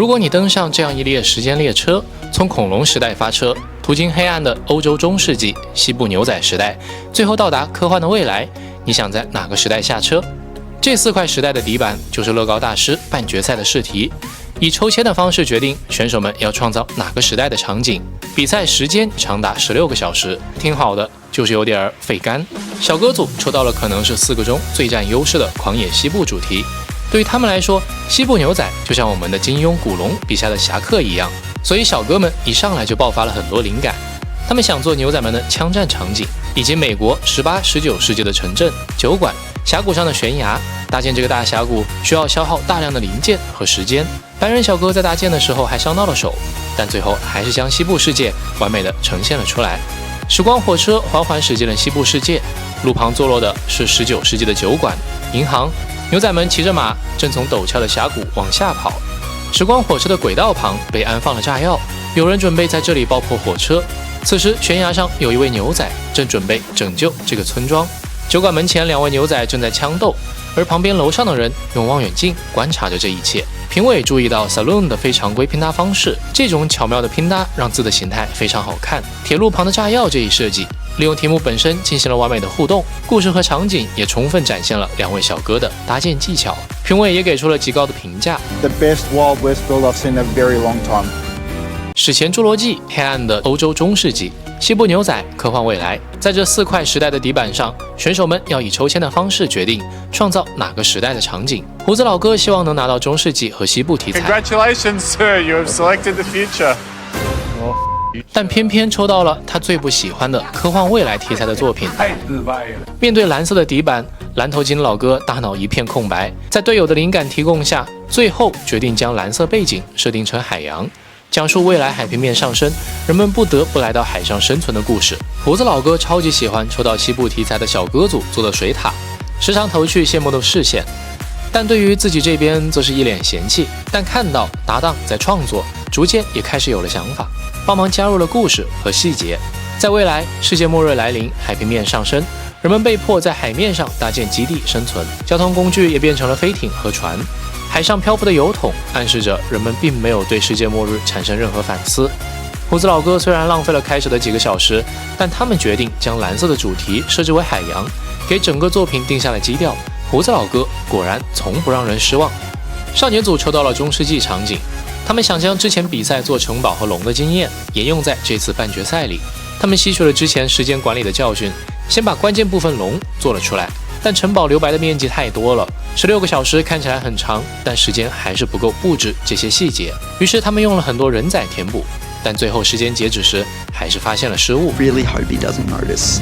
如果你登上这样一列时间列车，从恐龙时代发车，途经黑暗的欧洲中世纪、西部牛仔时代，最后到达科幻的未来，你想在哪个时代下车？这4块时代的底板就是乐高大师半决赛的试题，以抽签的方式决定选手们要创造哪个时代的场景。比赛时间长达16个小时，听好的，就是有点费干。小哥组抽到了可能是4个中最占优势的狂野西部主题。对于他们来说，西部牛仔就像我们的金庸、古龙笔下的侠客一样，所以小哥们一上来就爆发了很多灵感。他们想做牛仔们的枪战场景，以及美国18、19世纪的城镇、酒馆、峡谷上的悬崖。搭建这个大峡谷需要消耗大量的零件和时间。白人小哥在搭建的时候还伤到了手，但最后还是将西部世界完美的呈现了出来。时光火车缓缓驶进了西部世界，路旁坐落的是19世纪的酒馆、银行。牛仔们骑着马，正从陡峭的峡谷往下跑。时光火车的轨道旁被安放了炸药，有人准备在这里爆破火车。此时，悬崖上有一位牛仔正准备拯救这个村庄。酒馆门前2位牛仔正在枪斗，而旁边楼上的人用望远镜观察着这一切。评委注意到 Saloon 的非常规拼搭方式，这种巧妙的拼搭让字的形态非常好看。铁路旁的炸药这一设计，利用题目本身进行了完美的互动，故事和场景也充分展现了2位小哥的搭建技巧。评委也给出了极高的评价。The best Wild West build I've seen in a very long time. 史前侏罗纪，黑暗的欧洲中世纪，西部牛仔，科幻未来。在这4块时代的底板上，选手们要以抽签的方式决定创造哪个时代的场景。胡子老哥希望能拿到中世纪和西部题材。Congratulations, sir! You have selected the future. 但偏偏抽到了他最不喜欢的科幻未来题材的作品。面对蓝色的底板，蓝头巾老哥大脑一片空白，在队友的灵感提供下，最后决定将蓝色背景设定成海洋，讲述未来海平面上升，人们不得不来到海上生存的故事。胡子老哥超级喜欢抽到西部题材的小哥组做的水塔，时常投去羡慕的视线，但对于自己这边则是一脸嫌弃。但看到搭档在创作，逐渐也开始有了想法，帮忙加入了故事和细节。在未来，世界末日来临，海平面上升，人们被迫在海面上搭建基地生存，交通工具也变成了飞艇和船。海上漂浮的油桶暗示着人们并没有对世界末日产生任何反思。胡子老哥虽然浪费了开始的几个小时，但他们决定将蓝色的主题设置为海洋，给整个作品定下了基调。胡子老哥果然从不让人失望。少年组抽到了中世纪场景，他们想将之前比赛做城堡和龙的经验沿用在这次半决赛里。他们吸取了之前时间管理的教训，先把关键部分龙做了出来，但城堡留白的面积太多了，16个小时看起来很长，但时间还是不够布置这些细节。于是他们用了很多人仔填补，但最后时间截止时还是发现了失误。 Really hope he doesn't notice.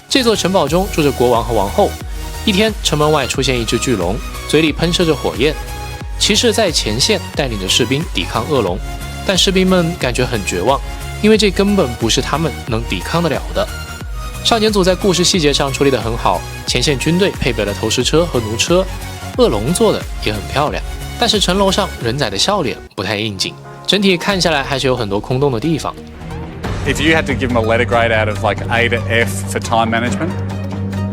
这座城堡中住着国王和王后。一天，城门外出现一只巨龙，嘴里喷射着火焰。骑士在前线带领着士兵抵抗恶龙，但士兵们感觉很绝望，因为这根本不是他们能抵抗得了的。少年组在故事细节上处理得很好，前线军队配备了投石车和弩车，恶龙做的也很漂亮，但是城楼上人仔的笑脸不太应景，整体看下来还是有很多空洞的地方。 If you had to give them a letter grade out of like A to F for time management,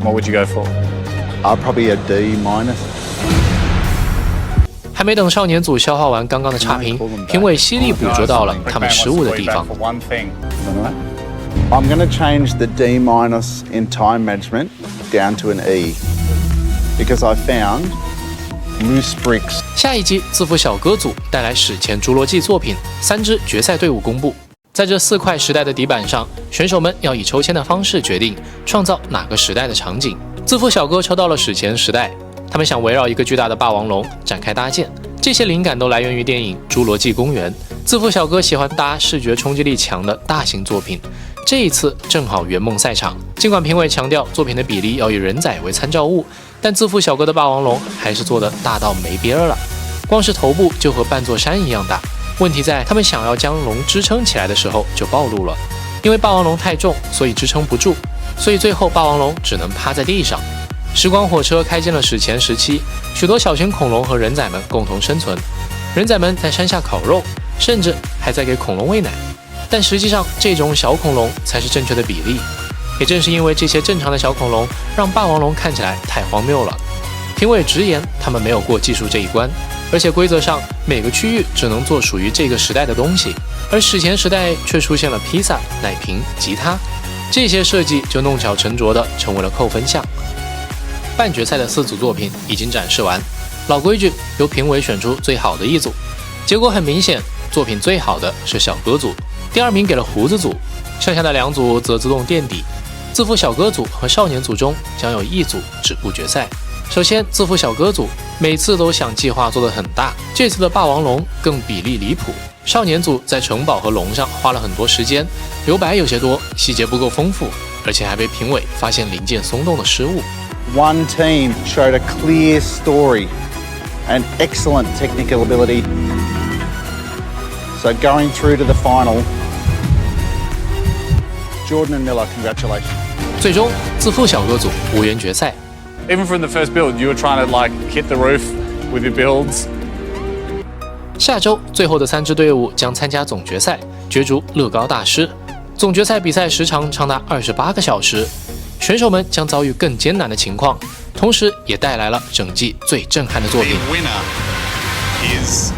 what would you go for? Probably a D-. 还没等少年组消化完刚刚的差评，评委犀利捕捉到了他们失误的地方。 I'm going to change the D- in time management down to an E because I found loose bricks. 下一集，自负小哥组带来史前侏罗纪作品，3支决赛队伍公布。在这4块时代的底板上，选手们要以抽签的方式决定创造哪个时代的场景。自负小哥抽到了史前时代，他们想围绕一个巨大的霸王龙展开搭建，这些灵感都来源于电影《侏罗纪公园》。自负小哥喜欢搭视觉冲击力强的大型作品，这一次正好圆梦赛场。尽管评委强调作品的比例要以人仔为参照物，但自负小哥的霸王龙还是做得大到没边了，光是头部就和半座山一样大。问题在他们想要将龙支撑起来的时候就暴露了，因为霸王龙太重，所以支撑不住，所以最后霸王龙只能趴在地上。时光火车开进了史前时期，许多小型恐龙和人仔们共同生存，人仔们在山下烤肉，甚至还在给恐龙喂奶。但实际上，这种小恐龙才是正确的比例。也正是因为这些正常的小恐龙，让霸王龙看起来太荒谬了。评委直言，他们没有过技术这一关。而且规则上每个区域只能做属于这个时代的东西，而史前时代却出现了披萨、奶瓶、吉他，这些设计就弄巧成拙地成为了扣分项。半决赛的4组作品已经展示完，老规矩，由评委选出最好的一组。结果很明显，作品最好的是小哥组，第2名给了胡子组，剩下的2组则自动垫底。自负小哥组和少年组中将有1组止步决赛。首先，自负小哥组每次都想计划做得很大，这次的霸王龙更比例离谱。少年组在城堡和龙上花了很多时间，留白有些多，细节不够丰富，而且还被评委发现零件松动的失误。One team showed a clear story and excellent technical ability. So going through to the final, Jordan and Miller, congratulations. 最终，自负小哥组无缘决赛。Even from the first build, you were trying to like hit the roof with your builds. 下周最后的3支队伍将参加总决赛，角逐乐高大师。总决赛比赛时长长达28个小时，选手们将遭遇更艰难的情况，同时也带来了整季最震撼的作品。The winner is